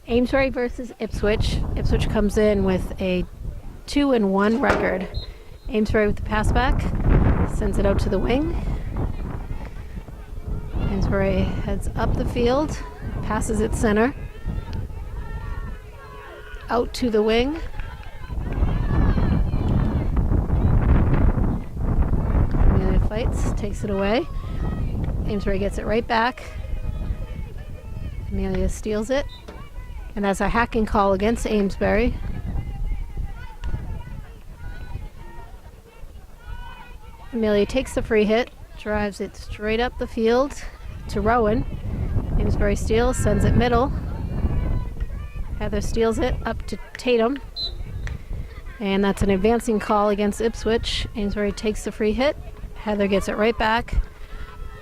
Amesbury versus Ipswich. Ipswich comes in with a 2-1 record. Amesbury with the pass back, sends it out to the wing. Amesbury heads up the field, passes it center, out to the wing. Amelia fights, takes it away. Amesbury gets it right back. Amelia steals it. And that's a hacking call against Amesbury. Amelia takes the free hit, drives it straight up the field to Rowan. Amesbury steals, sends it middle. Heather steals it up to Tatum. And that's an advancing call against Ipswich. Amesbury takes the free hit. Heather gets it right back.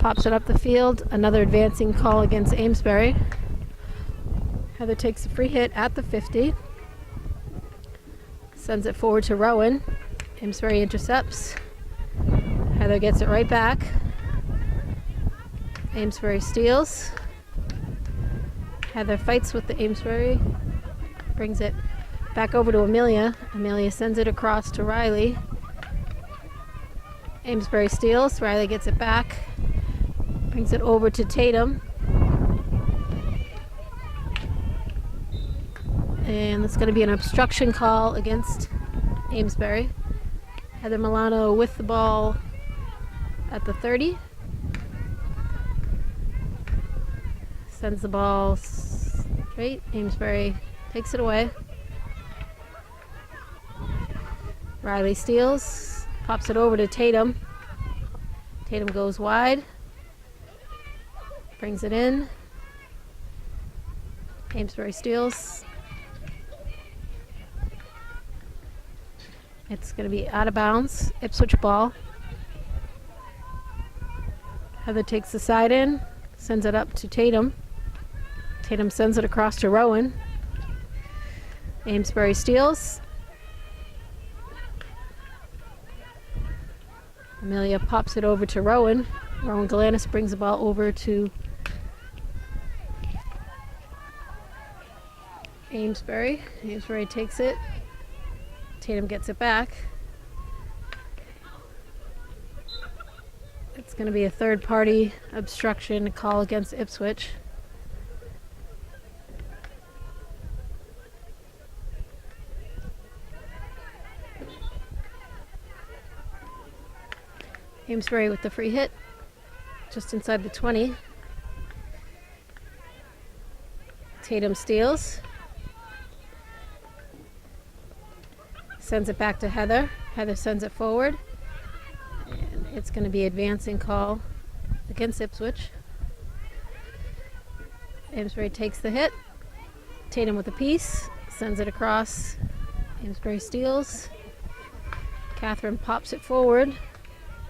Pops it up the field. Another advancing call against Amesbury. Heather takes the free hit at the 50. Sends it forward to Rowan. Amesbury intercepts. Heather gets it right back. Amesbury steals. Heather fights with the Amesbury. Brings it back over to Amelia. Amelia sends it across to Riley. Amesbury steals. Riley gets it back. Brings it over to Tatum. And it's going to be an obstruction call against Amesbury. Heather Milano with the ball at the 30. Sends the ball straight. Amesbury takes it away. Riley steals. Pops it over to Tatum. Tatum goes wide. Brings it in. Amesbury steals. It's going to be out of bounds. Ipswich ball. Heather takes the side in, sends it up to Tatum. Tatum sends it across to Rowan. Amesbury steals. Amelia pops it over to Rowan. Rowan Galanis brings the ball over to Amesbury. Amesbury takes it. Tatum gets it back. It's going to be a third-party obstruction call against Ipswich. Amesbury with the free hit, just inside the 20. Tatum steals. Sends it back to Heather. Heather sends it forward. And it's going to be advancing call against Ipswich. Amesbury takes the hit. Tatum with a piece. Sends it across. Amesbury steals. Catherine pops it forward.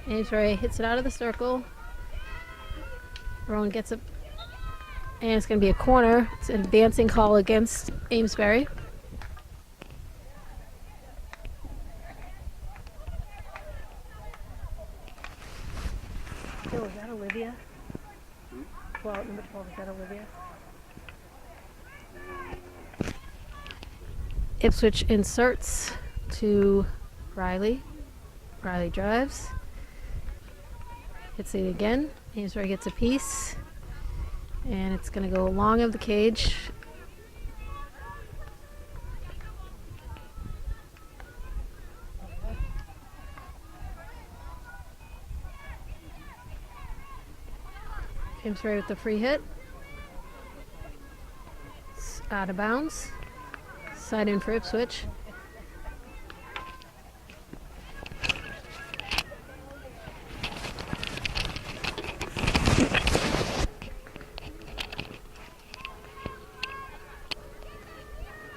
Amesbury hits it out of the circle. Rowan gets it. And it's going to be a corner. It's an advancing call against Amesbury. Oh, is that Olivia? 12, number 12, is that Olivia? Ipswich inserts to Riley. Riley drives. Hits it again. Amesbury gets a piece. And it's going to go long of the cage. Amesbury with the free hit. It's out of bounds. Side in for Ipswich.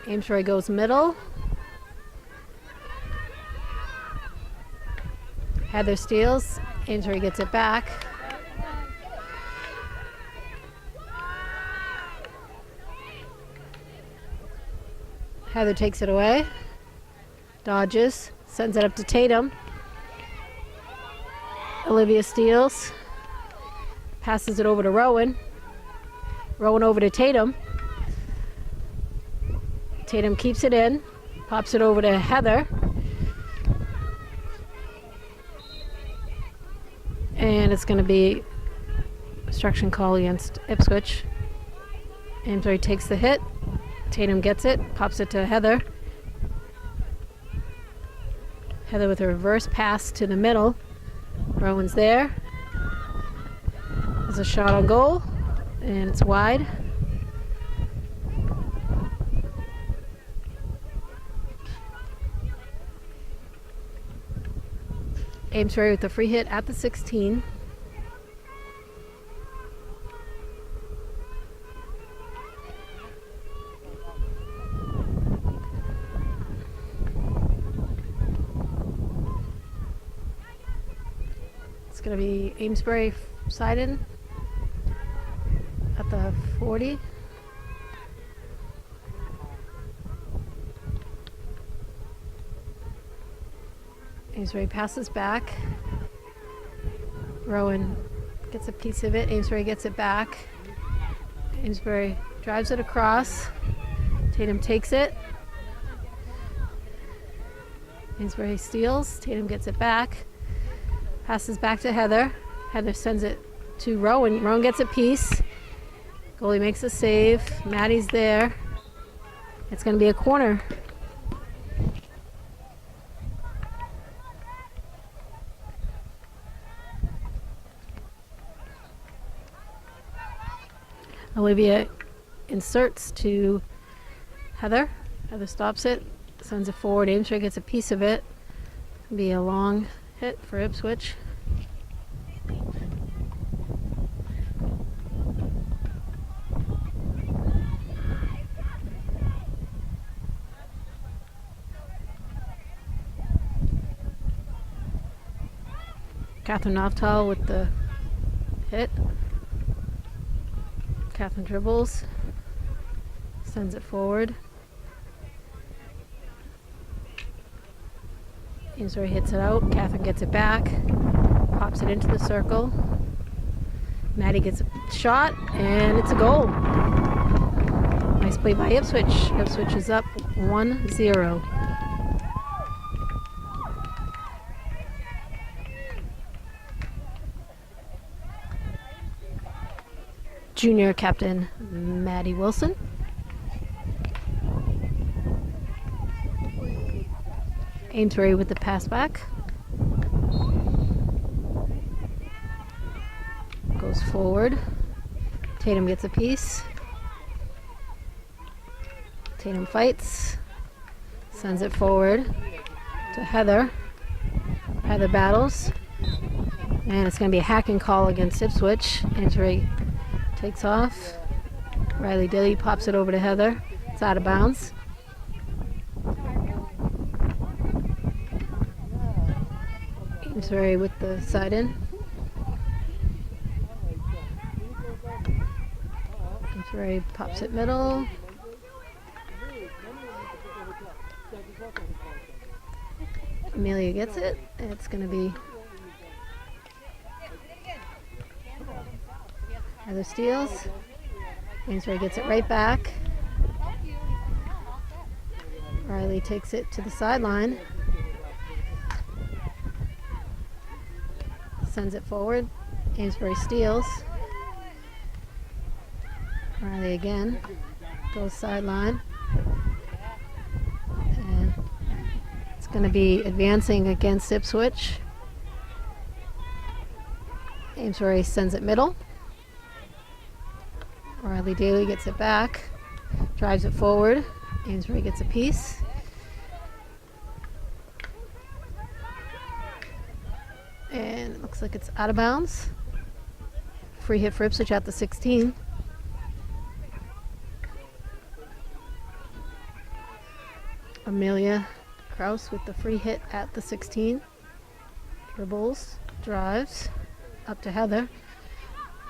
Amesbury goes middle. Heather steals. Amesbury gets it back. Heather takes it away. Dodges. Sends it up to Tatum. Olivia steals. Passes it over to Rowan. Rowan over to Tatum. Tatum keeps it in, pops it over to Heather. And it's going to be obstruction call against Ipswich. Amesbury takes the hit. Tatum gets it, pops it to Heather. Heather with a reverse pass to the middle. Rowan's there. There's a shot on goal, and it's wide. Amesbury with the free hit at the 16. It's going to be Amesbury side in at the 40. Amesbury passes back. Rowan gets a piece of it. Amesbury gets it back. Amesbury drives it across. Tatum takes it. Amesbury steals. Tatum gets it back. Passes back to Heather. Heather sends it to Rowan. Rowan gets a piece. Goalie makes a save. Maddie's there. It's going to be a corner. Olivia inserts to Heather. Heather stops it, sends it forward. Amesbury gets a piece of it. It'll be a long hit for Ipswich. Catherine Noftal with the hit. Catherine dribbles, sends it forward. Amesbury hits it out. Catherine gets it back, pops it into the circle. Maddie gets a shot, and it's a goal. Nice play by Ipswich. Ipswich is up 1-0. Junior captain Maddie Wilson. Amesbury with the pass back. Goes forward. Tatum gets a piece. Tatum fights. Sends it forward to Heather. Heather battles. And it's going to be a hacking call against Ipswich. Amesbury takes off. Riley Dilly pops it over to Heather. It's out of bounds. Amesbury with the side in. Amesbury pops it middle. Amelia gets it. It's going to be Heather steals. Amesbury gets it right back. Riley takes it to the sideline. Sends it forward. Amesbury steals. Riley again. Goes sideline. And it's going to be advancing against Ipswich. Amesbury sends it middle. Riley Daly gets it back, drives it forward. Amesbury gets a piece. And it looks like it's out of bounds. Free hit for Ipswich at the 16. Amelia Kraus with the free hit at the 16. Dribbles, drives, up to Heather,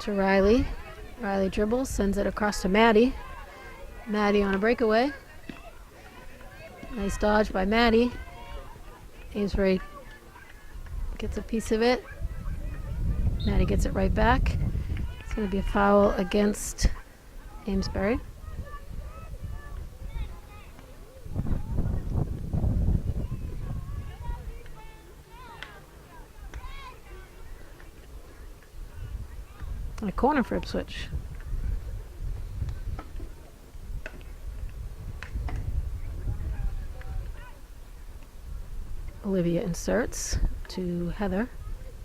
to Riley. Riley dribbles, sends it across to Maddie. Maddie on a breakaway. Nice dodge by Maddie. Amesbury gets a piece of it. Maddie gets it right back. It's going to be a foul against Amesbury. corner for Ipswich. Olivia inserts to Heather.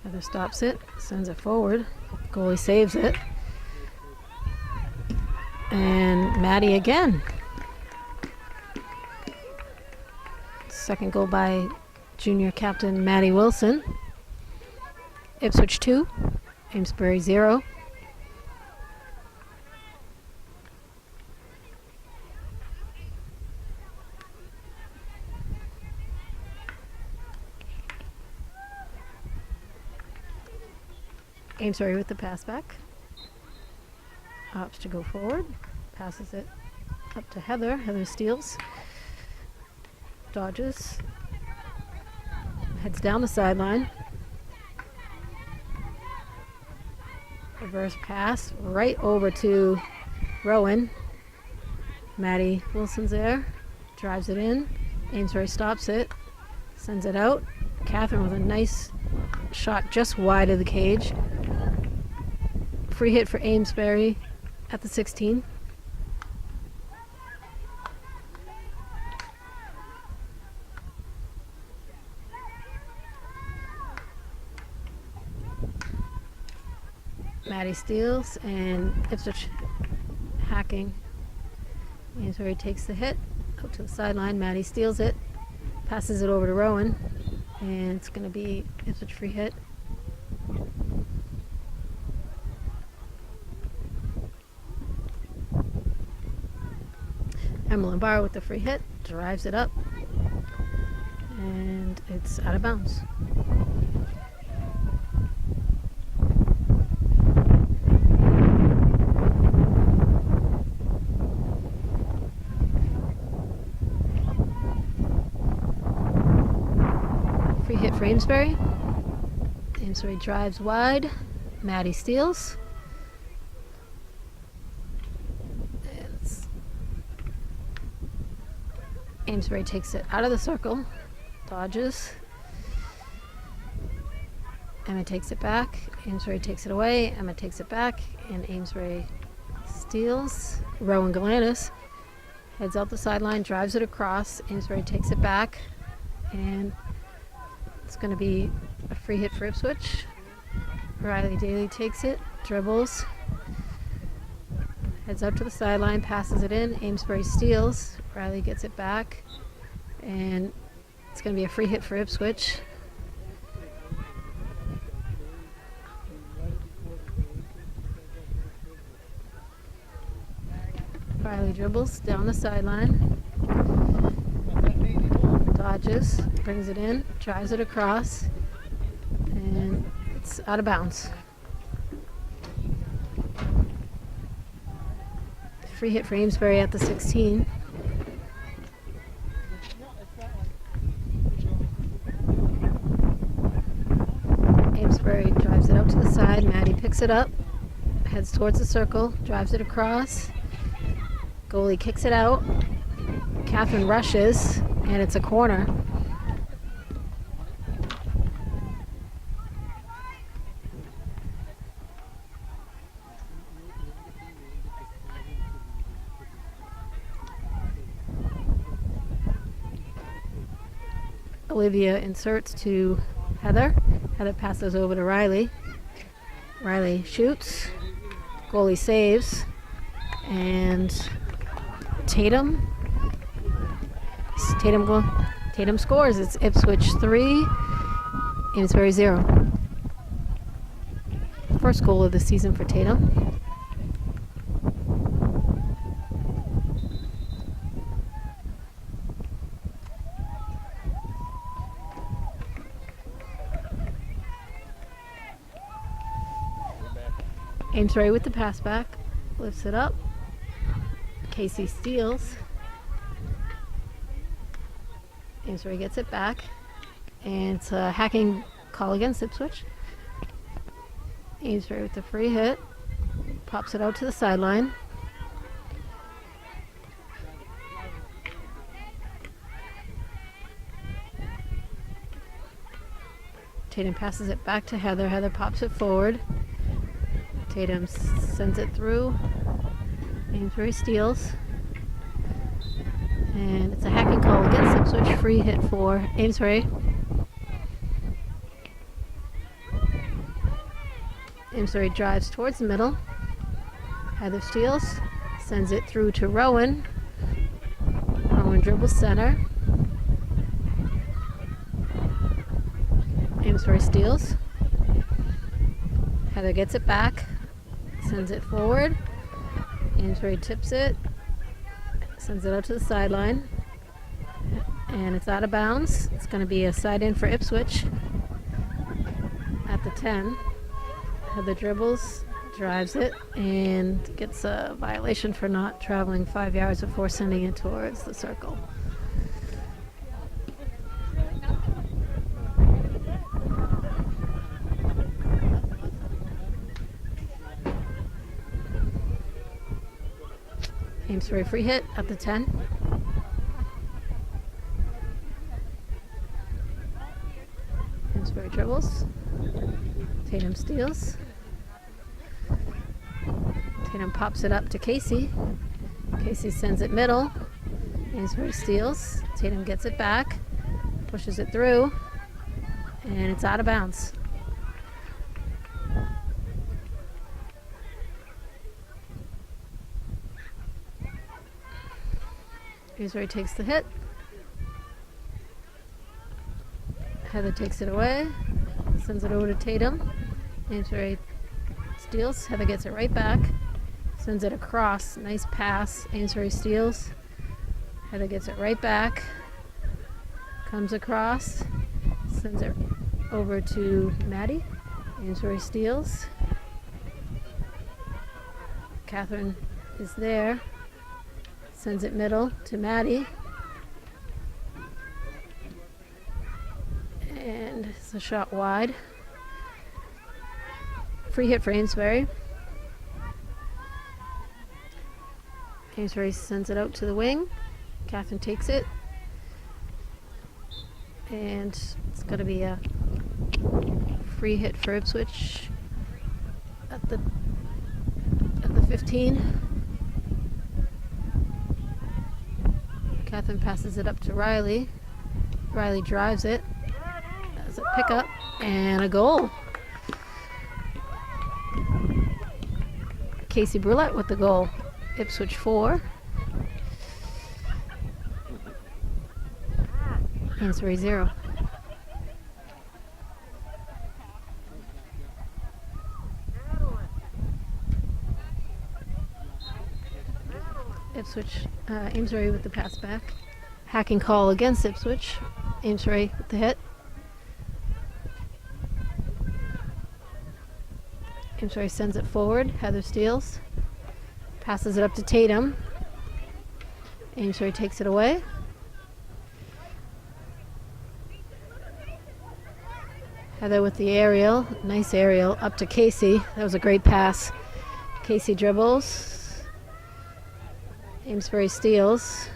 Heather stops it, sends it forward. Goalie saves it. And Maddie again. Second goal by junior captain Maddie Wilson. Ipswich 2, Amesbury 0. Amesbury with the pass back. Opts to go forward. Passes it up to Heather. Heather steals. Dodges. Heads down the sideline. Reverse pass right over to Rowan. Maddie Wilson's there. Drives it in. Amesbury stops it. Sends it out. Catherine with a nice shot just wide of the cage. Free hit for Amesbury at the 16. Maddie steals and Ipswich hacking. Amesbury takes the hit out to the sideline. Maddie steals it, passes it over to Rowan, and it's going to be Ipswich free hit. Emmeline Barr with the free hit, drives it up, and it's out of bounds. Free hit for Amesbury. Amesbury drives wide. Maddie steals. Amesbury takes it out of the circle, dodges. Emma takes it back. Amesbury takes it away. Emma takes it back, and Amesbury steals. Rowan Galanis heads out the sideline, drives it across. Amesbury takes it back, and it's going to be a free hit for Ipswich. Riley Daly takes it, dribbles, heads out to the sideline, passes it in. Amesbury steals. Riley gets it back, and it's going to be a free hit for Ipswich. Riley dribbles down the sideline, dodges, brings it in, drives it across, and it's out of bounds. Free hit for Amesbury at the 16. Amesbury drives it out to the side. Maddie picks it up, heads towards the circle, drives it across. Goalie kicks it out. Catherine rushes, and it's a corner. Olivia inserts to Heather. Heather passes over to Riley. Riley shoots. Goalie saves. And Tatum scores. It's Ipswich 3, Amesbury 0. First goal of the season for Tatum. Amesbury with the pass back, lifts it up. Casey steals. Amesbury gets it back, and it's a hacking call against Ipswich. Amesbury with the free hit, pops it out to the sideline. Tatum passes it back to Heather. Heather pops it forward. Tatum sends it through. Amesbury steals. And it's a hacking call against Ipswich. Free hit for Amesbury. Amesbury drives towards the middle. Heather steals. Sends it through to Rowan. Rowan dribbles center. Amesbury steals. Heather gets it back. Sends it forward. Amesbury tips it. Sends it out to the sideline. And it's out of bounds. It's going to be a side in for Ipswich at the 10. Heather dribbles, drives it, and gets a violation for not traveling 5 yards before sending it towards the circle. Amesbury free hit at the 10. Amesbury dribbles. Tatum steals. Tatum pops it up to Casey. Casey sends it middle. Amesbury steals. Tatum gets it back. Pushes it through. And it's out of bounds. Amesbury takes the hit. Heather takes it away. Sends it over to Tatum. Amesbury steals. Heather gets it right back. Sends it across. Nice pass. Amesbury steals. Heather gets it right back. Comes across. Sends it over to Maddie. Amesbury steals. Catherine is there. Sends it middle to Maddie. And it's a shot wide. Free hit for Amesbury. Amesbury sends it out to the wing. Catherine takes it. And it's going to be a free hit for Ipswich at the 15. Catherine passes it up to Riley. Riley drives it. That's a pickup and a goal. Casey Brulette with the goal. Ipswich 4. Amesbury 0. Ipswich, Amesbury with the pass back. Hacking call against Ipswich. Amesbury with the hit. Amesbury sends it forward. Heather steals. Passes it up to Tatum. Amesbury takes it away. Heather with the aerial. Nice aerial up to Casey. That was a great pass. Casey dribbles. Amesbury steals.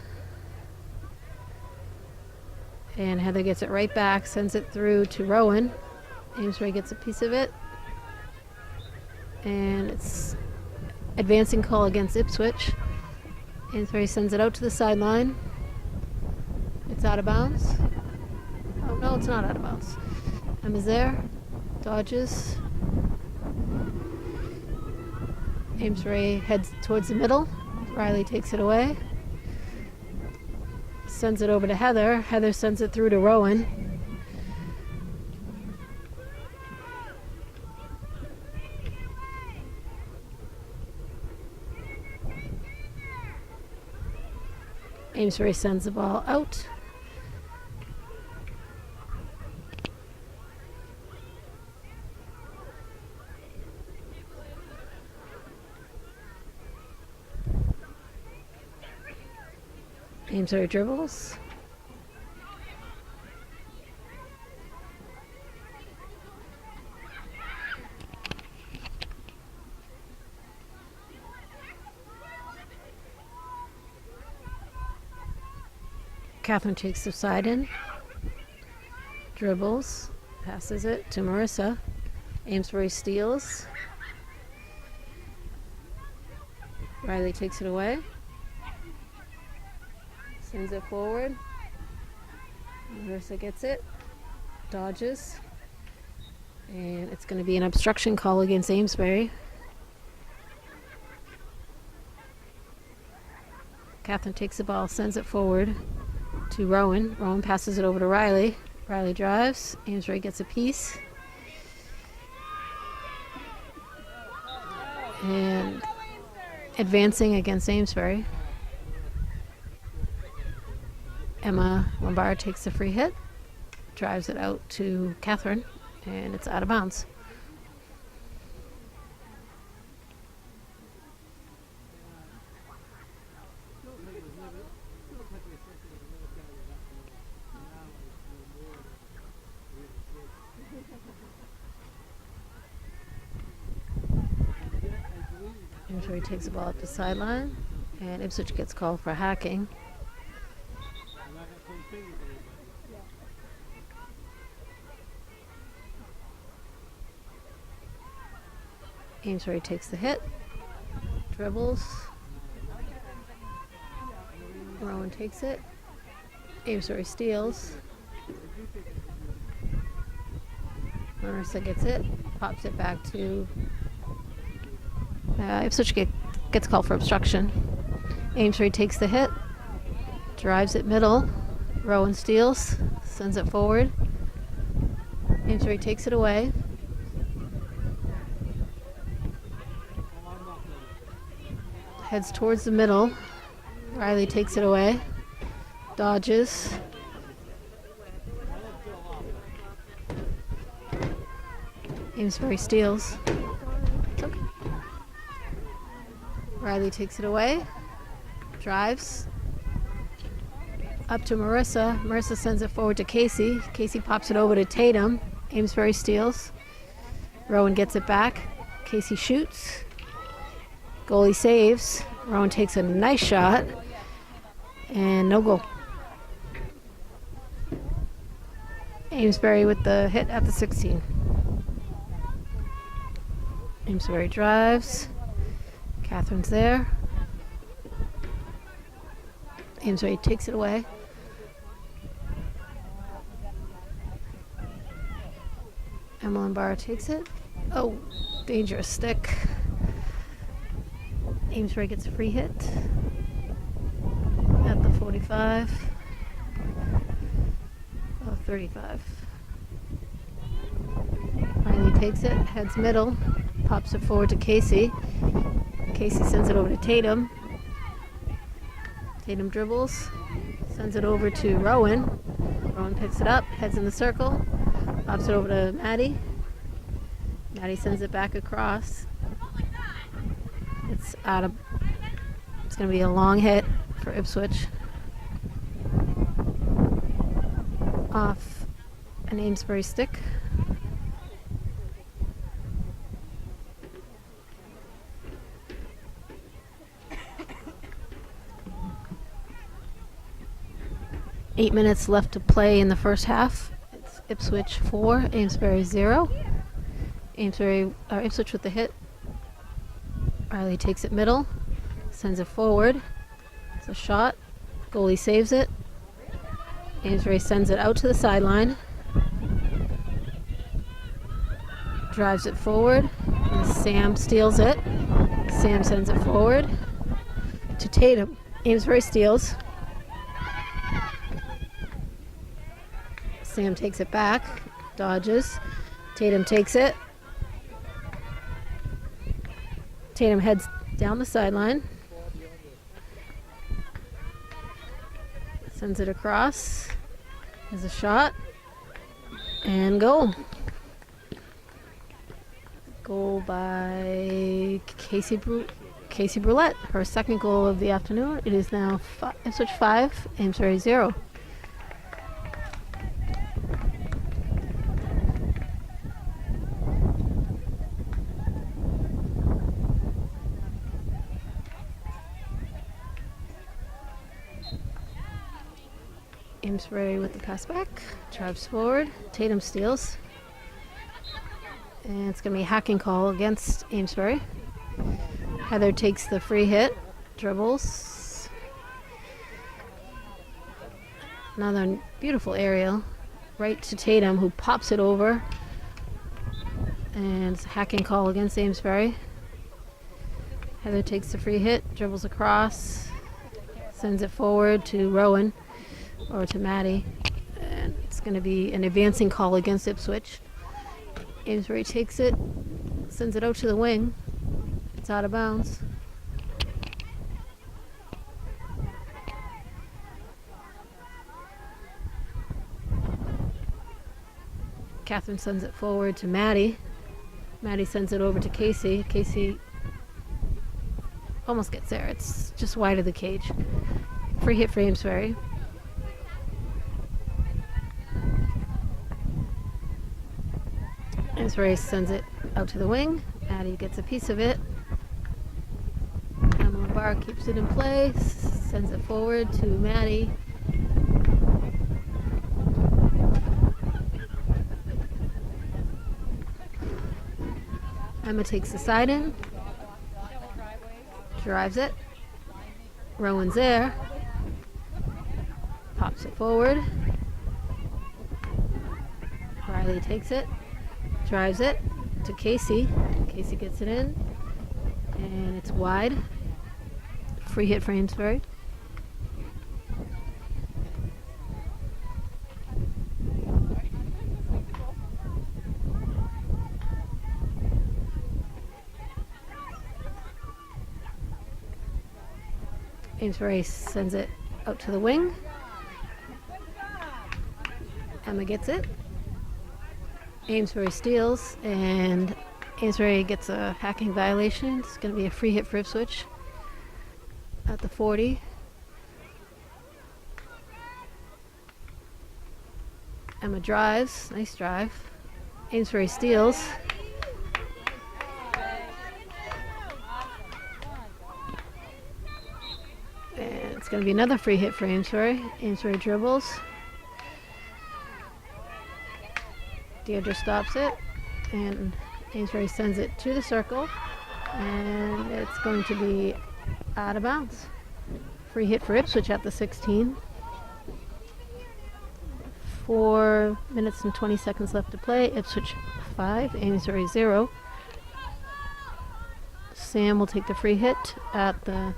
And Heather gets it right back, sends it through to Rowan. Amesbury gets a piece of it. And it's advancing call against Ipswich. Amesbury sends it out to the sideline. It's out of bounds. Oh, no, it's not out of bounds. Emma's there. Dodges. Amesbury heads towards the middle. Riley takes it away. Sends it over to Heather. Heather sends it through to Rowan. Amesbury sends the ball out. Amesbury dribbles. Catherine takes the side in. Dribbles. Passes it to Marissa. Amesbury steals. Riley takes it away. Sends it forward. Marissa gets it. Dodges. And it's going to be an obstruction call against Amesbury. Catherine takes the ball, sends it forward to Rowan. Rowan passes it over to Riley. Riley drives. Amesbury gets a piece. And advancing against Amesbury. Emma Lombard takes the free hit. Drives it out to Catherine. And it's out of bounds. Amesbury takes the ball up the sideline, and Ipswich gets called for hacking. Amesbury takes the hit, dribbles. Rowan takes it. Amesbury steals. Marissa gets it, pops it back to Ipswich gets called for obstruction. Amesbury takes the hit, drives it middle. Rowan steals, sends it forward. Amesbury takes it away. Heads towards the middle. Riley takes it away. Dodges. Amesbury steals. Okay. Riley takes it away. Drives. Up to Marissa. Marissa sends it forward to Casey. Casey pops it over to Tatum. Amesbury steals. Rowan gets it back. Casey shoots. Goalie saves. Rowan takes a nice shot. And no goal. Amesbury with the hit at the 16. Amesbury drives. Catherine's there. Amesbury takes it away. Emmeline Barr takes it. Oh, dangerous stick. Amesbury gets a free hit at the 45. Oh, 35. Riley takes it, heads middle, pops it forward to Casey. Casey sends it over to Tatum. Tatum dribbles, sends it over to Rowan. Rowan picks it up, heads in the circle, pops it over to Maddie. Maddie sends it back across. It's going to be a long hit for Ipswich. Off an Amesbury stick. Eight minutes left to play in the first half. It's Ipswich 4, Amesbury 0. Ipswich with the hit. Riley takes it middle, sends it forward. It's a shot. Goalie saves it. Amesbury sends it out to the sideline. Drives it forward. And Sam steals it. Sam sends it forward to Tatum. Amesbury steals. Sam takes it back. Dodges. Tatum takes it. Tatum heads down the sideline. Sends it across. There's a shot. And goal. Goal by Casey Brulette. Her second goal of the afternoon. It is now Ipswich 5, Amesbury 0. Amesbury with the pass back, drives forward, Tatum steals, and it's going to be a hacking call against Amesbury. Heather takes the free hit, dribbles. Another beautiful aerial right to Tatum, who pops it over. And it's a hacking call against Amesbury. Heather takes the free hit, dribbles across, sends it forward to Rowan, or to Maddie. And it's going to be an advancing call against Ipswich. Amesbury takes it, sends it out to the wing. It's out of bounds. Catherine sends it forward to Maddie. Maddie sends it over to Casey. Casey almost gets there. It's just wide of the cage. Free hit for Amesbury. Amesbury sends it out to the wing. Maddie gets a piece of it. Emma Barr keeps it in place. Sends it forward to Maddie. Emma takes the side in, drives it. Rowan's there, pops it forward. Riley takes it, drives it to Casey. Casey gets it in, and it's wide. Free hit for Amesbury. Amesbury sends it out to the wing. Emma gets it. Amesbury steals, and Amesbury gets a hacking violation. It's going to be a free hit for Ipswich at the 40. Emma drives. Nice drive. Amesbury steals. And it's going to be another free hit for Amesbury. Amesbury dribbles. Deirdre stops it, and Amesbury sends it to the circle, and it's going to be out of bounds. Free hit for Ipswich at the 16. 4 minutes and 20 seconds left to play. Ipswich 5, Amesbury 0. Sam will take the free hit at the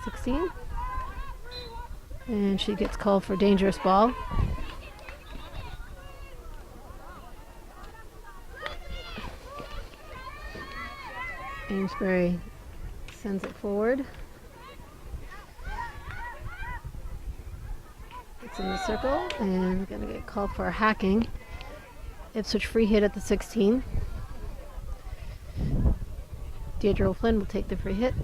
16. And she gets called for dangerous ball. Amesbury sends it forward. It's in the circle and going to get called for a hacking. Ipswich free hit at the 16. Deirdre O'Flynn will take the free hit.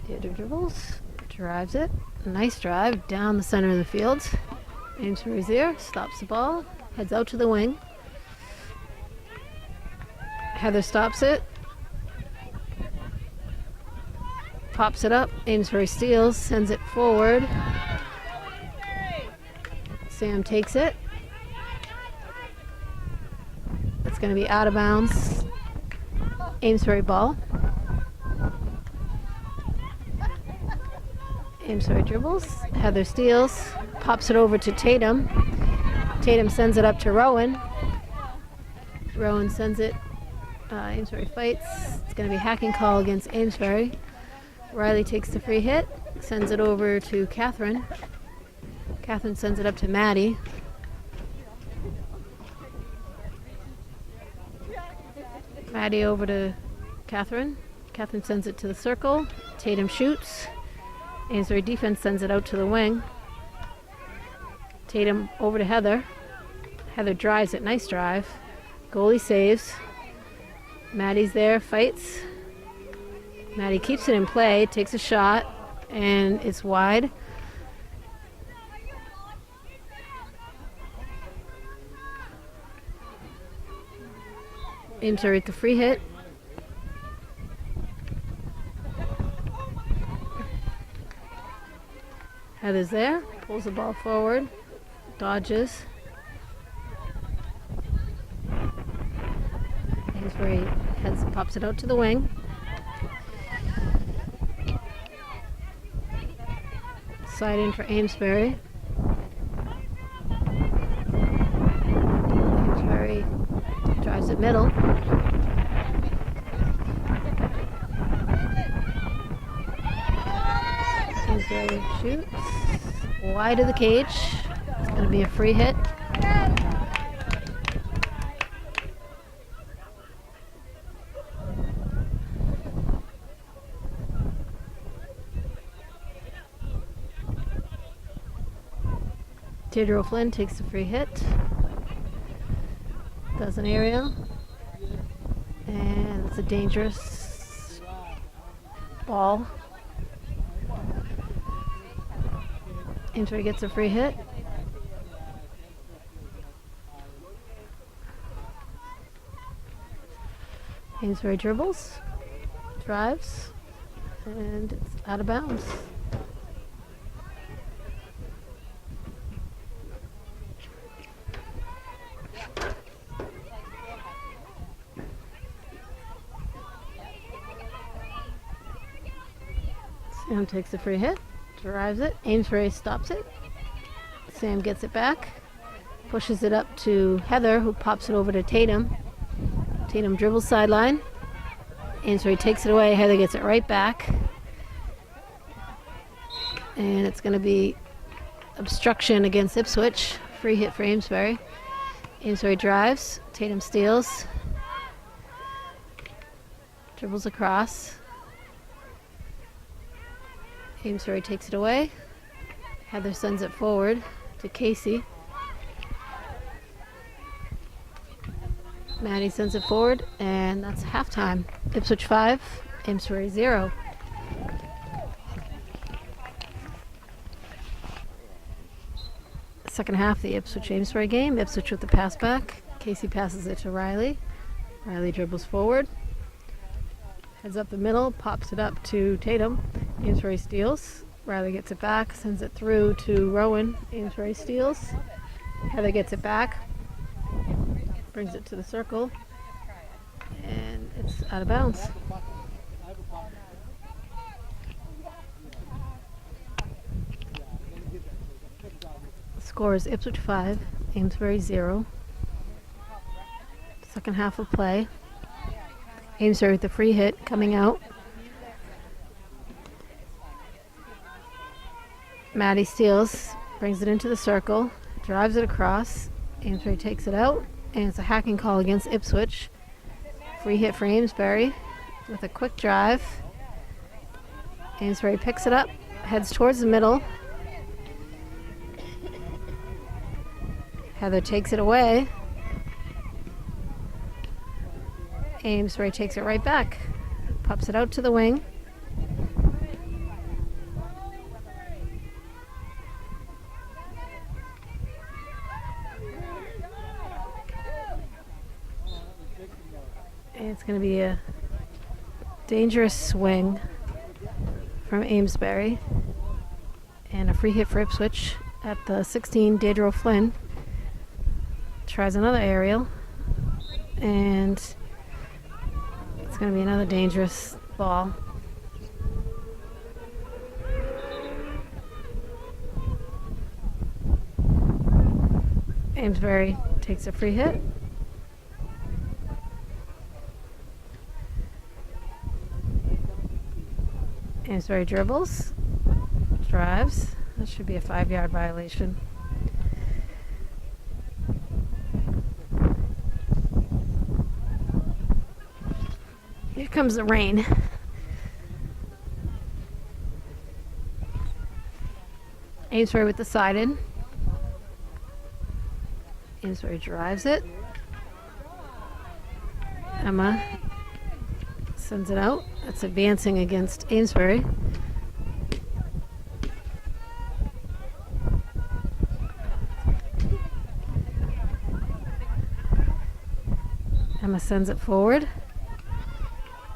Deirdre dribbles, drives it. Nice drive down the center of the field. Amesbury's there, stops the ball, heads out to the wing. Heather stops it. Pops it up. Amesbury steals, sends it forward. Sam takes it. It's going to be out of bounds. Amesbury ball. Amesbury dribbles. Heather steals. Pops it over to Tatum. Tatum sends it up to Rowan. Rowan sends it. Amesbury fights. It's going to be a hacking call against Amesbury. Riley takes the free hit. Sends it over to Catherine. Catherine sends it up to Maddie. Maddie over to Catherine. Catherine sends it to the circle. Tatum shoots. Amesbury defense sends it out to the wing. Tatum over to Heather. Heather drives it. Nice drive. Goalie saves. Maddie's there, fights. Maddie keeps it in play, takes a shot, and it's wide. Amesbury at the free hit. Heather's there, pulls the ball forward, dodges. pops it out to the wing. Side in for Amesbury. Amesbury drives it middle. Amesbury shoots wide of the cage. It's going to be a free hit. Deirdre O'Flynn takes the free hit, does an aerial, and it's a dangerous ball. Amesbury gets a free hit. Amesbury dribbles, drives, and it's out of bounds. Sam takes a free hit, drives it. Amesbury stops it. Sam gets it back, pushes it up to Heather, who pops it over to Tatum. Tatum dribbles sideline. Amesbury takes it away. Heather gets it right back. And it's going to be obstruction against Ipswich. Free hit for Amesbury. Amesbury drives. Tatum steals. Dribbles across. Amesbury takes it away. Heather sends it forward to Casey. Maddie sends it forward, and that's halftime. Ipswich 5, Amesbury 0. Second half, the Ipswich-Amesbury game. Ipswich with the pass back. Casey passes it to Riley. Riley dribbles forward. Heads up the middle, pops it up to Tatum. Amesbury steals. Riley gets it back, sends it through to Rowan. Amesbury steals. Heather gets it back, brings it to the circle, and it's out of bounds. The score is Ipswich 5, Amesbury 0. Second half of play. Amesbury with the free hit coming out. Maddie steals, brings it into the circle, drives it across. Amesbury takes it out, and it's a hacking call against Ipswich. Free hit for Amesbury with a quick drive. Amesbury picks it up, heads towards the middle. Heather takes it away. Amesbury takes it right back, pops it out to the wing. And it's going to be a dangerous swing from Amesbury and a free hit for Ipswich at the 16. Deirdre O'Flynn tries another aerial, and it's going to be another dangerous ball. Amesbury takes a free hit. Amesbury dribbles, drives. That should be a 5-yard violation. Here comes the rain. Amesbury with the side in. Amesbury drives it. Emma sends it out. That's advancing against Amesbury. Emma sends it forward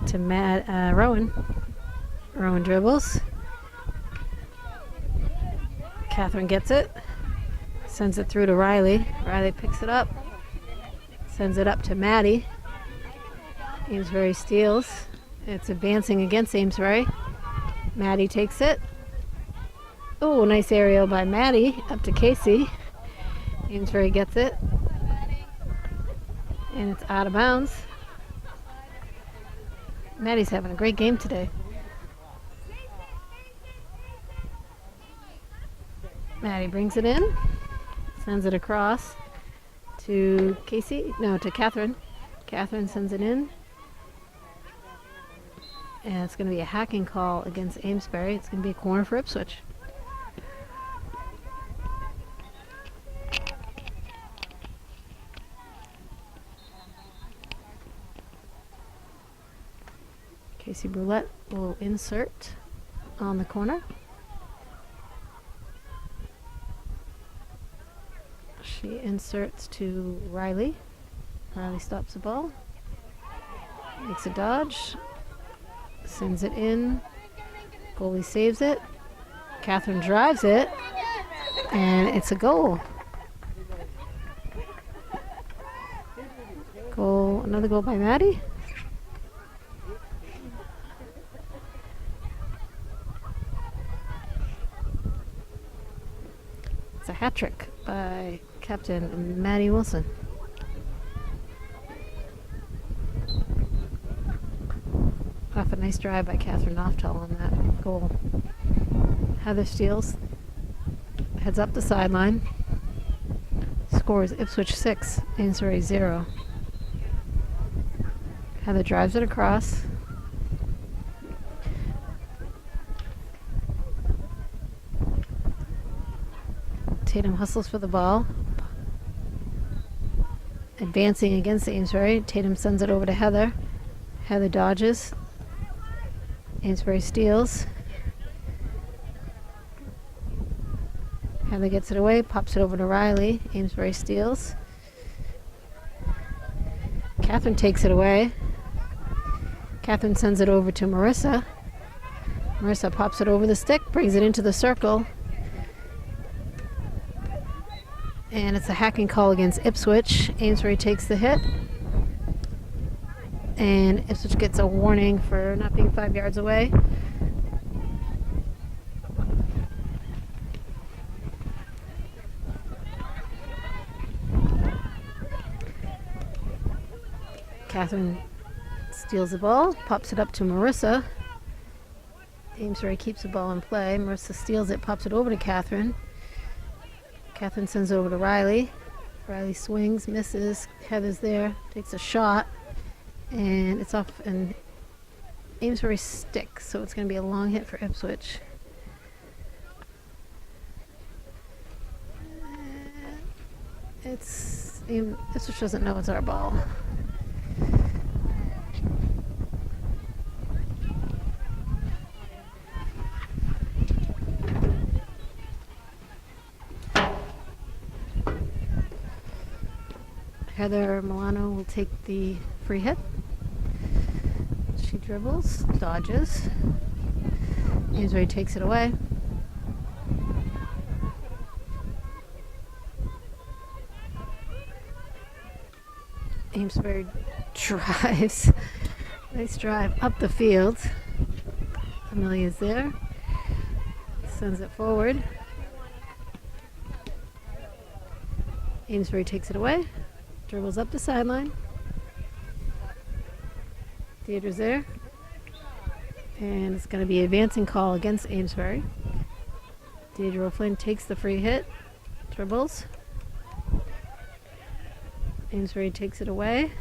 to Rowan. Rowan dribbles. Catherine gets it. Sends it through to Riley. Riley picks it up. Sends it up to Maddie. Amesbury steals. It's advancing against Amesbury. Maddie takes it. Oh, nice aerial by Maddie up to Casey. Amesbury gets it. And it's out of bounds. Maddie's having a great game today. Maddie brings it in, sends it across to Casey, no, to Catherine. Catherine sends it in. And it's going to be a hacking call against Amesbury. It's going to be a corner for Ipswich. Casey Brulette will insert on the corner. She inserts to Riley. Riley stops the ball. Makes a dodge. Sends it in. Goalie saves it. Catherine drives it. And it's a goal. Goal. Another goal by Maddie. It's a hat trick by Captain Maddie Wilson. Off a nice drive by Catherine Noftel on that goal. Heather steals, heads up the sideline, scores Ipswich 6, Amesbury 0. Heather drives it across. Tatum hustles for the ball. Advancing against Amesbury. Tatum sends it over to Heather. Heather dodges. Amesbury steals. Heather gets it away, pops it over to Riley. Amesbury steals. Catherine takes it away. Catherine sends it over to Marissa. Marissa pops it over the stick, brings it into the circle. And it's a hacking call against Ipswich. Amesbury takes the hit. And Ipswich gets a warning for not being 5 yards away. Catherine steals the ball, pops it up to Marissa. Amesbury keeps the ball in play. Marissa steals it, pops it over to Catherine. Catherine sends it over to Riley. Riley swings, misses. Heather's there, takes a shot, and it's off an Amesbury stick, so it's going to be a long hit for Ipswich. Ipswich doesn't know it's our ball. Heather Milano will take the free hit. She dribbles, dodges. Amesbury takes it away. Amesbury drives. Nice drive up the field. Amelia's there. Sends it forward. Amesbury takes it away. Dribbles up the sideline. Deirdre's there. And it's going to be an advancing call against Amesbury. Deirdre O'Flynn takes the free hit. Dribbles. Amesbury takes it away.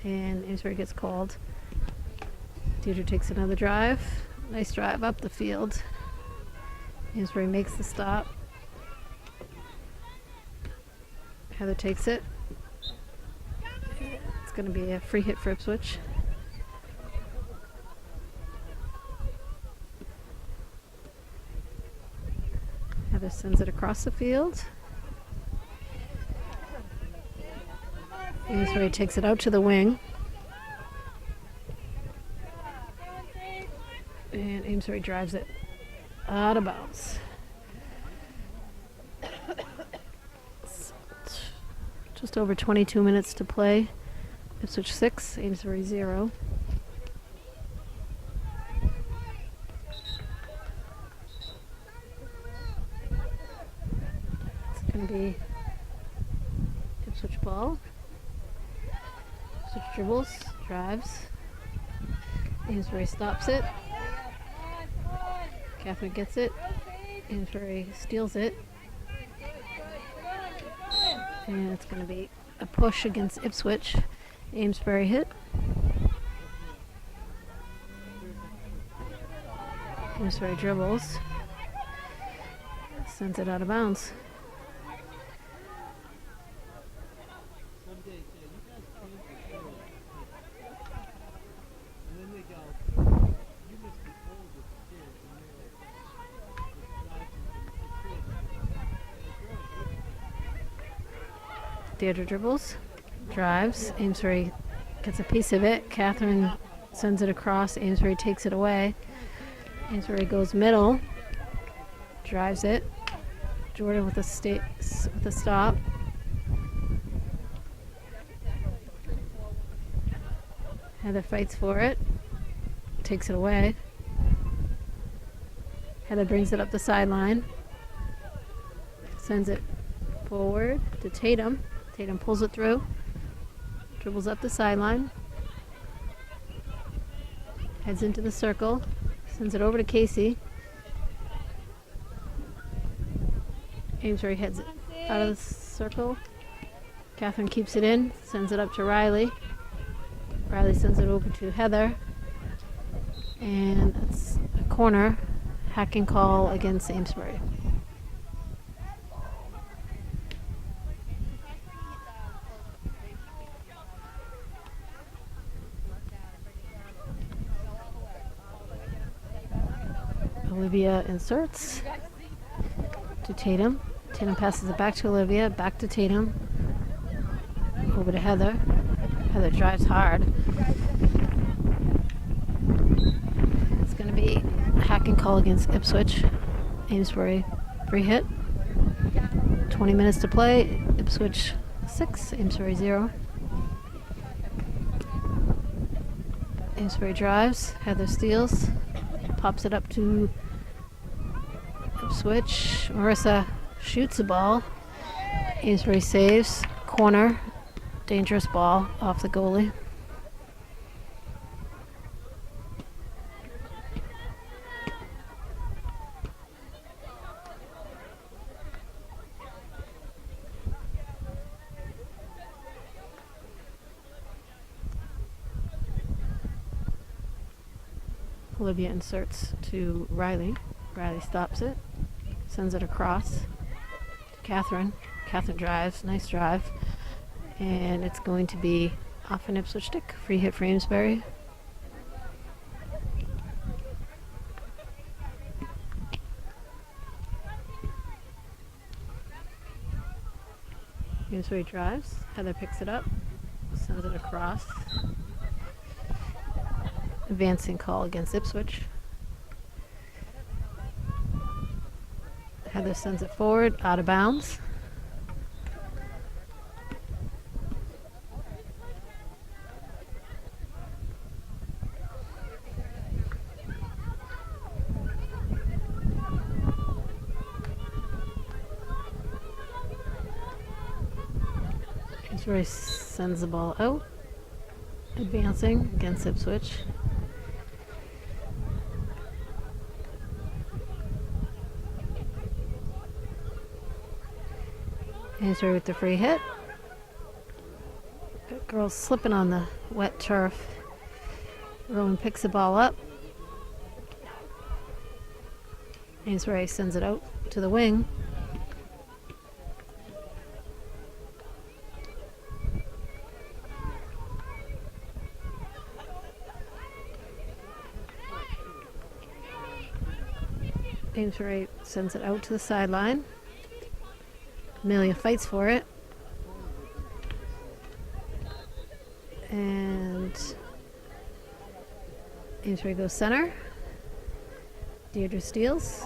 And Amesbury gets called. Deirdre takes another drive. Nice drive up the field. Amesbury makes the stop. Heather takes it. It's going to be a free hit for Ipswich. Heather sends it across the field. Amesbury takes it out to the wing. And Amesbury drives it out of bounds. Just over 22 minutes to play. Ipswich 6, Amesbury 0. It's going to be Ipswich ball. Ipswich dribbles, drives. Amesbury stops it. Catherine gets it. Amesbury steals it. And it's going to be a push against Ipswich. Amesbury hit. Amesbury dribbles. Sends it out of bounds. Deirdre dribbles, drives. Amesbury gets a piece of it. Catherine sends it across. Amesbury takes it away. Amesbury goes middle, drives it. Jordan with a stop. Heather fights for it, takes it away. Heather brings it up the sideline, sends it forward to Tatum. Tatum pulls it through, dribbles up the sideline, heads into the circle, sends it over to Casey. Amesbury heads it out of the circle. Catherine keeps it in, sends it up to Riley. Riley sends it over to Heather. And it's a corner, hacking call against Amesbury. Olivia inserts to Tatum. Tatum passes it back to Olivia, back to Tatum, over to Heather. Heather drives hard. It's going to be a hacking call against Ipswich. Amesbury free hit. 20 minutes to play. Ipswich 6, Amesbury 0. Amesbury drives. Heather steals. Pops it up to Ipswich. Marissa shoots the ball. Amesbury saves. Corner. Dangerous ball off the goalie. Olivia inserts to Riley. Riley stops it, sends it across to Catherine. Catherine drives, nice drive. And it's going to be off an Ipswich stick. Free hit for Amesbury. Amesbury drives. Heather picks it up, sends it across. Advancing call against Ipswich. Heather sends it forward, out of bounds. Amesbury sends the ball out. Advancing against Ipswich. Amesbury with the free hit. Girls slipping on the wet turf. Rowan picks the ball up. Amesbury sends it out to the wing. Amesbury sends it out to the sideline. Amelia fights for it. And Amesbury goes center. Deirdre steals.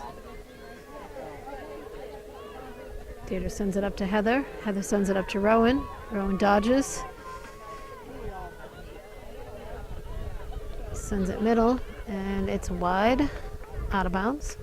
Deirdre sends it up to Heather. Heather sends it up to Rowan. Rowan dodges. Sends it middle, and it's wide, out of bounds.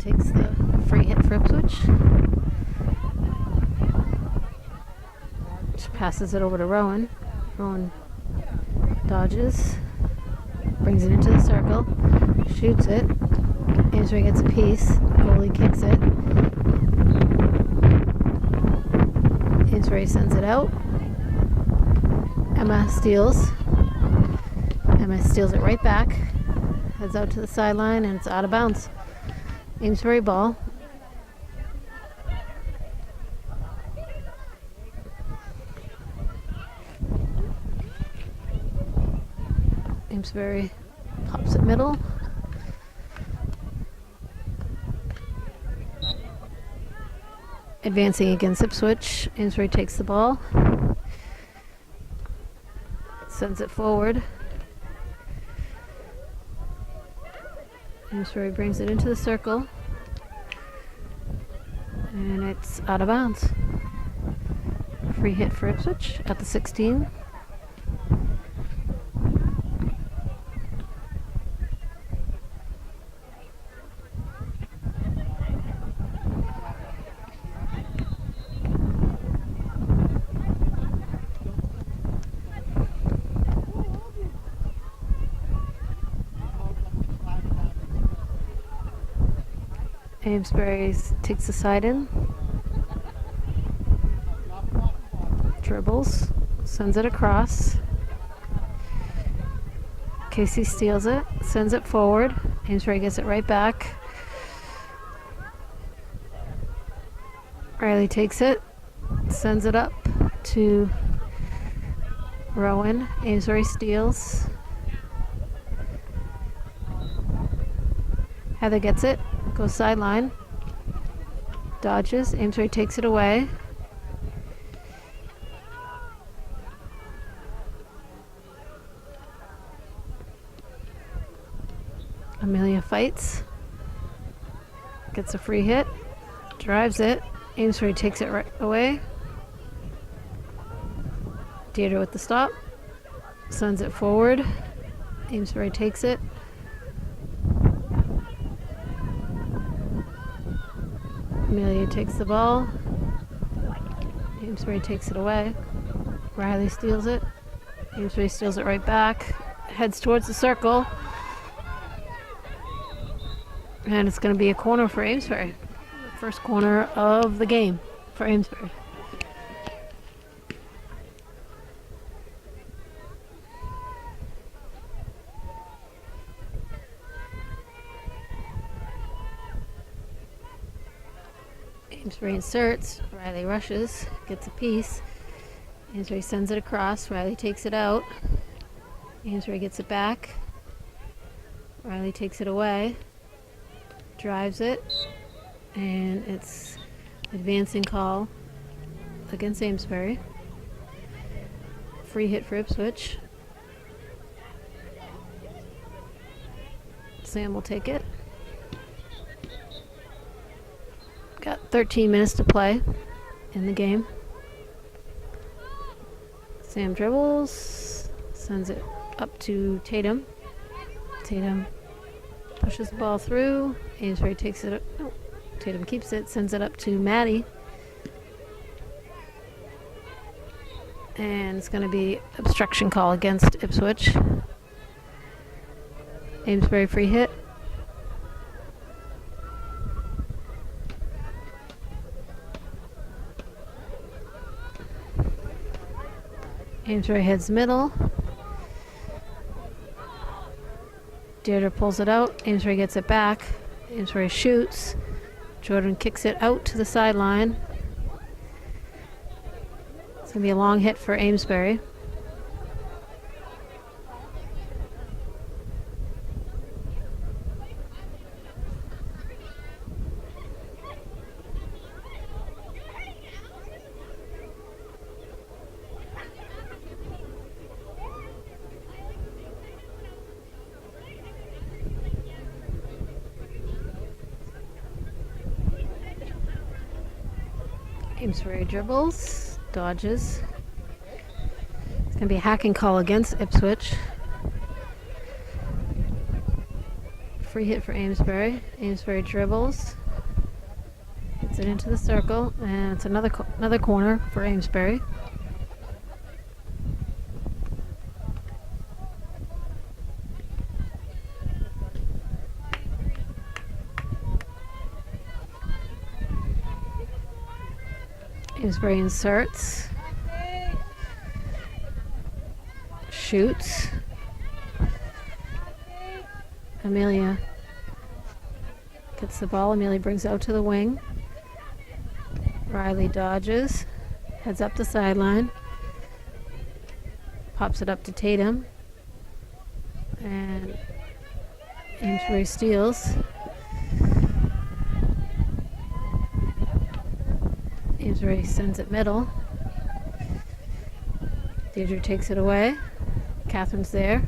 Takes the free hit for Ipswich. Just passes it over to Rowan. Rowan dodges, brings it into the circle, shoots it. Amesbury gets a piece. Goalie kicks it. Amesbury sends it out. Emma steals. Emma steals it right back. Heads out to the sideline, and it's out of bounds. Amesbury ball. Amesbury pops it middle. Advancing against Ipswich. Amesbury takes the ball. Sends it forward. Amesbury brings it into the circle, and it's out of bounds. Free hit for Ipswich at the 16. Amesbury takes the side in, dribbles, sends it across. Casey steals it, sends it forward. Amesbury gets it right back. Riley takes it, sends it up to Rowan. Amesbury steals. Heather gets it. Goes sideline, dodges. Amesbury takes it away. Amelia fights, gets a free hit, drives it. Amesbury takes it right away. Deirdre with the stop, sends it forward. Amesbury takes it. Amelia takes the ball. Amesbury takes it away. Riley steals it. Amesbury steals it right back. Heads towards the circle. And it's going to be a corner for Amesbury. First corner of the game for Amesbury. Amesbury inserts, Riley rushes, gets a piece. Amesbury sends it across, Riley takes it out. Amesbury gets it back. Riley takes it away, drives it, and it's advancing call against Amesbury. Free hit for Ipswich. Sam will take it. Got 13 minutes to play in the game. Sam dribbles, sends it up to Tatum. Tatum pushes the ball through. Amesbury takes it. Oh, Tatum keeps it, sends it up to Maddie. And it's going to be obstruction call against Ipswich. Amesbury free hit. Amesbury heads middle. Deirdre pulls it out. Amesbury gets it back. Amesbury shoots. Jordan kicks it out to the sideline. It's going to be a long hit for Amesbury. Amesbury dribbles, dodges. It's going to be a hacking call against Ipswich. Free hit for Amesbury. Amesbury dribbles. Gets it into the circle, and it's another corner for Amesbury. Amesbury inserts. Shoots. Amelia gets the ball. Amelia brings it out to the wing. Riley dodges. Heads up the sideline. Pops it up to Tatum. And Amesbury steals. Amesbury sends it middle. Deirdre takes it away. Catherine's there.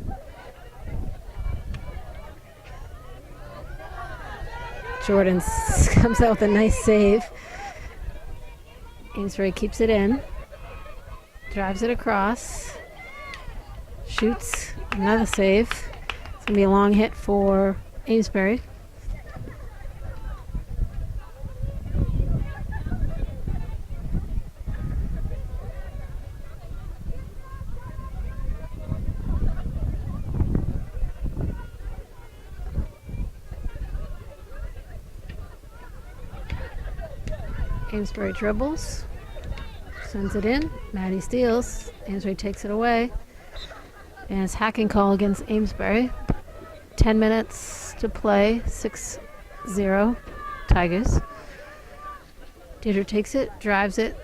Jordan comes out with a nice save. Amesbury keeps it in. Drives it across. Shoots. Another save. It's going to be a long hit for Amesbury. Amesbury dribbles, sends it in. Maddie steals. Amesbury takes it away. And it's hacking call against Amesbury. 10 minutes to play. 6-0 Tigers. Deirdre takes it, drives it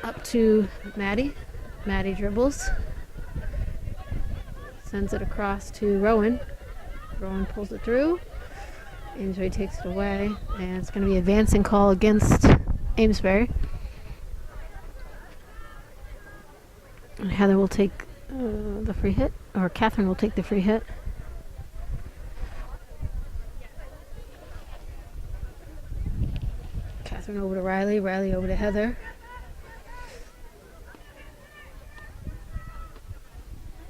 up to Maddie. Maddie dribbles. Sends it across to Rowan. Rowan pulls it through. Amesbury takes it away. And it's going to be advancing call against Amesbury. And Heather will take the free hit, or Catherine will take the free hit. Catherine over to Riley, Riley over to Heather.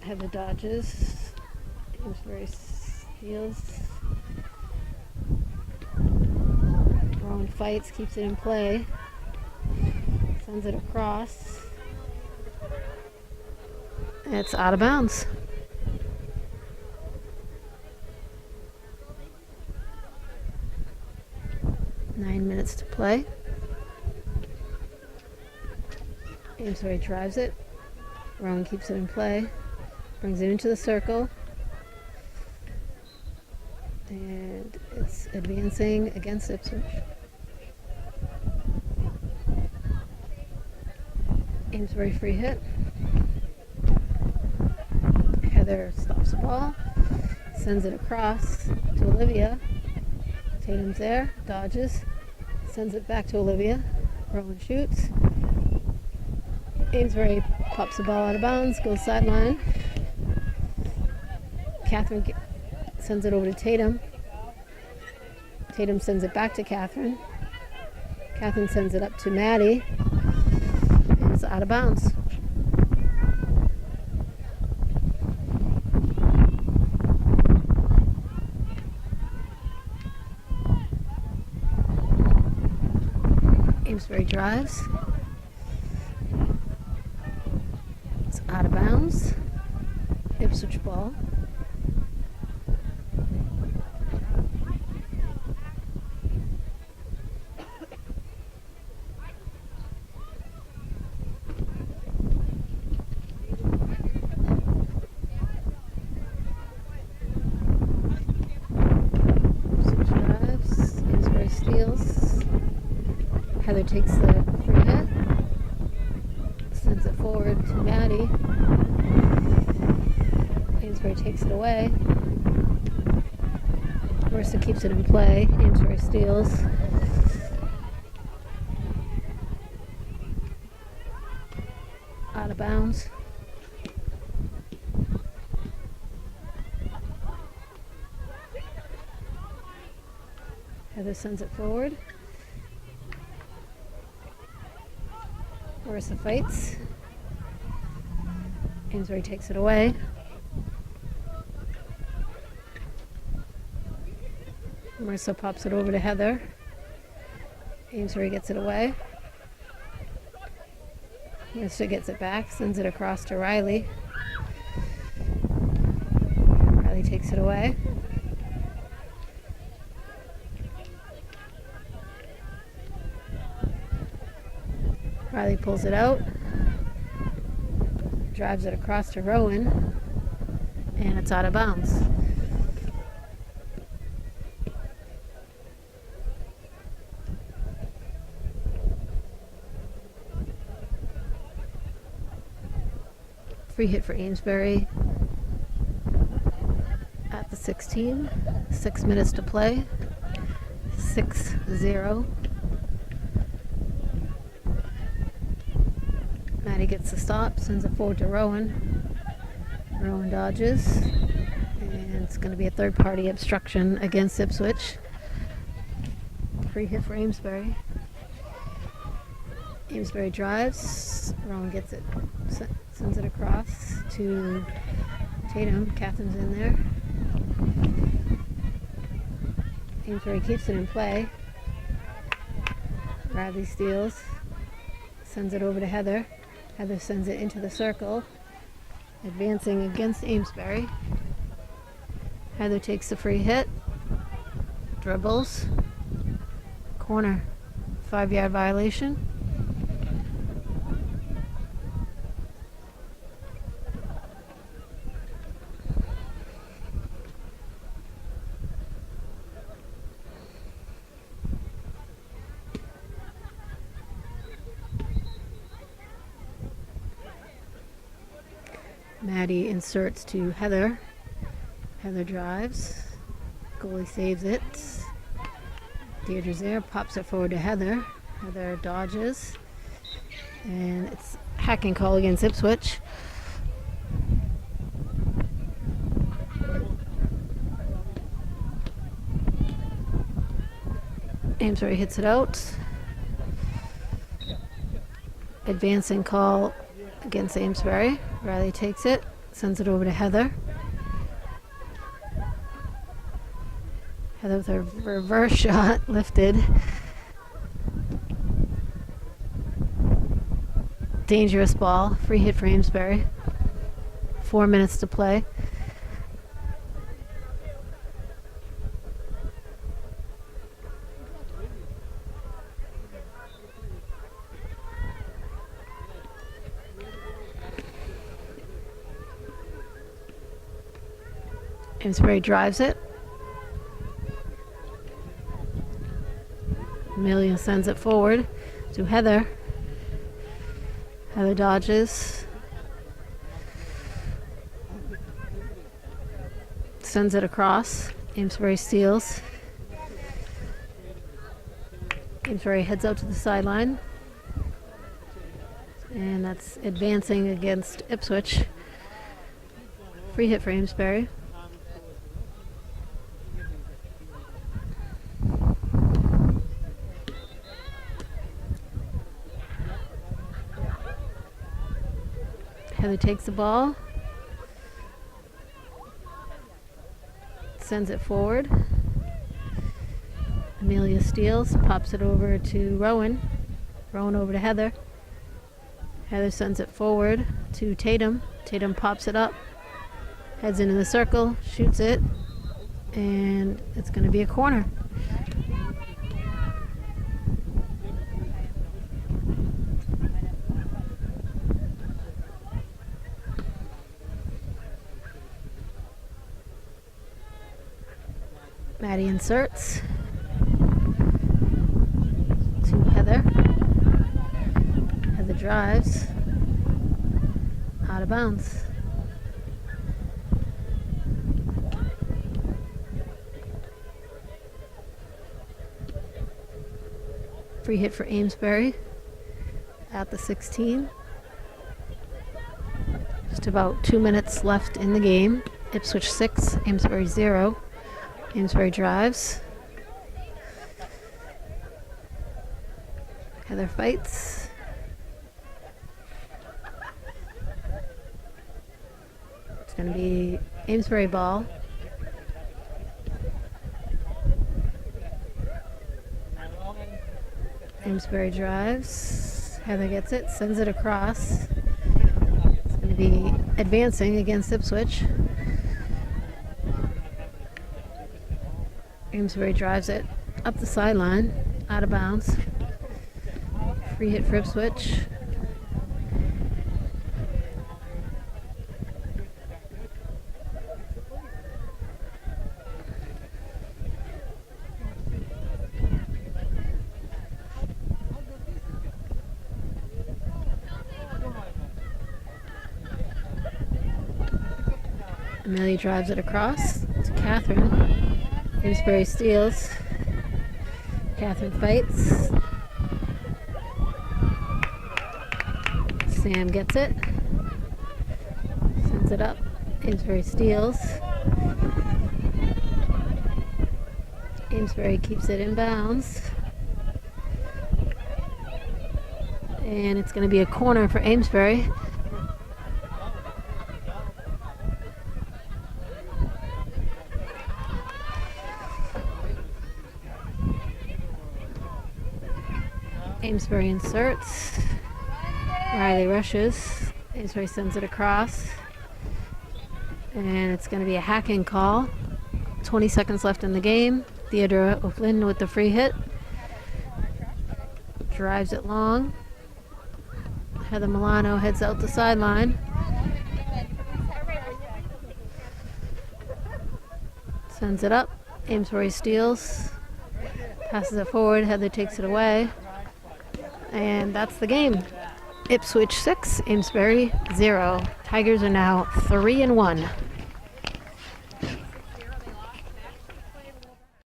Heather dodges. Amesbury steals. Rowan fights, keeps it in play. Sends it across. It's out of bounds. Nine minutes to play. Amesbury drives it. Rowan keeps it in play. Brings it into the circle. And it's advancing against Ipswich. Amesbury free hit. Heather stops the ball, sends it across to Olivia. Tatum's there, dodges, sends it back to Olivia. Rowan shoots. Amesbury pops the ball out of bounds, goes sideline. Catherine sends it over to Tatum. Tatum sends it back to Catherine. Catherine sends it up to Maddie. And it's out of bounds. Amesbury drives. It's out of bounds. Ipswich ball. Heather takes the free hit, sends it forward to Maddie. Amesbury takes it away. Marissa keeps it in play. Amesbury steals. Out of bounds. Heather sends it forward. Marissa fights. Amesbury takes it away. Marissa pops it over to Heather. Amesbury gets it away. Marissa gets it back, sends it across to Riley. Riley takes it away. Riley pulls it out, drives it across to Rowan, and it's out of bounds. Free hit for Amesbury at the 16. 6 minutes to play. 6-0. Maddie gets the stop, sends it forward to Rowan. Rowan dodges, and it's going to be a third-party obstruction against Ipswich. Free hit for Amesbury. Amesbury drives. Rowan gets it, sends it across to Tatum. Catherine's in there. Amesbury keeps it in play. Riley steals. Sends it over to Heather. Heather sends it into the circle, advancing against Amesbury. Heather takes the free hit, dribbles, corner, 5-yard violation. Maddie inserts to Heather. Heather drives. Goalie saves it. Deirdre's there, pops it forward to Heather. Heather dodges. And it's hacking call against Ipswich. Amesbury hits it out. Advancing call against Amesbury. Riley takes it, sends it over to Heather. Heather with a reverse shot, lifted. Dangerous ball, free hit for Amesbury. 4 minutes to play. Amesbury drives it. Amelia sends it forward to Heather. Heather dodges. Sends it across. Amesbury steals. Amesbury heads out to the sideline. And that's advancing against Ipswich. Free hit for Amesbury. Heather takes the ball, sends it forward. Amelia steals, pops it over to Rowan. Rowan over to Heather. Heather sends it forward to Tatum. Tatum pops it up, heads into the circle, shoots it, and it's going to be a corner. Maddie inserts to Heather. Heather drives. Out of bounds. Free hit for Amesbury at the 16. Just about 2 minutes left in the game. Ipswich 6, Amesbury 0. Amesbury drives. Heather fights. going to be Amesbury ball. Amesbury drives. Heather gets it, sends it across. It's going to be advancing against Ipswich. Amesbury drives it up the sideline, out of bounds. Free hit for Ipswich. Amelia drives it across to Catherine. Amesbury steals. Catherine fights. Sam gets it. Sends it up. Amesbury steals. Amesbury keeps it in bounds. And it's going to be a corner for Amesbury. Amesbury inserts. Riley rushes. Amesbury sends it across. And it's going to be a hacking call. 20 seconds left in the game. Theodora O'Flynn with the free hit. Drives it long. Heather Milano heads out the sideline. Sends it up. Amesbury steals. Passes it forward. Heather takes it away. And that's the game. Ipswich 6, Amesbury 0. Tigers are now 3-1.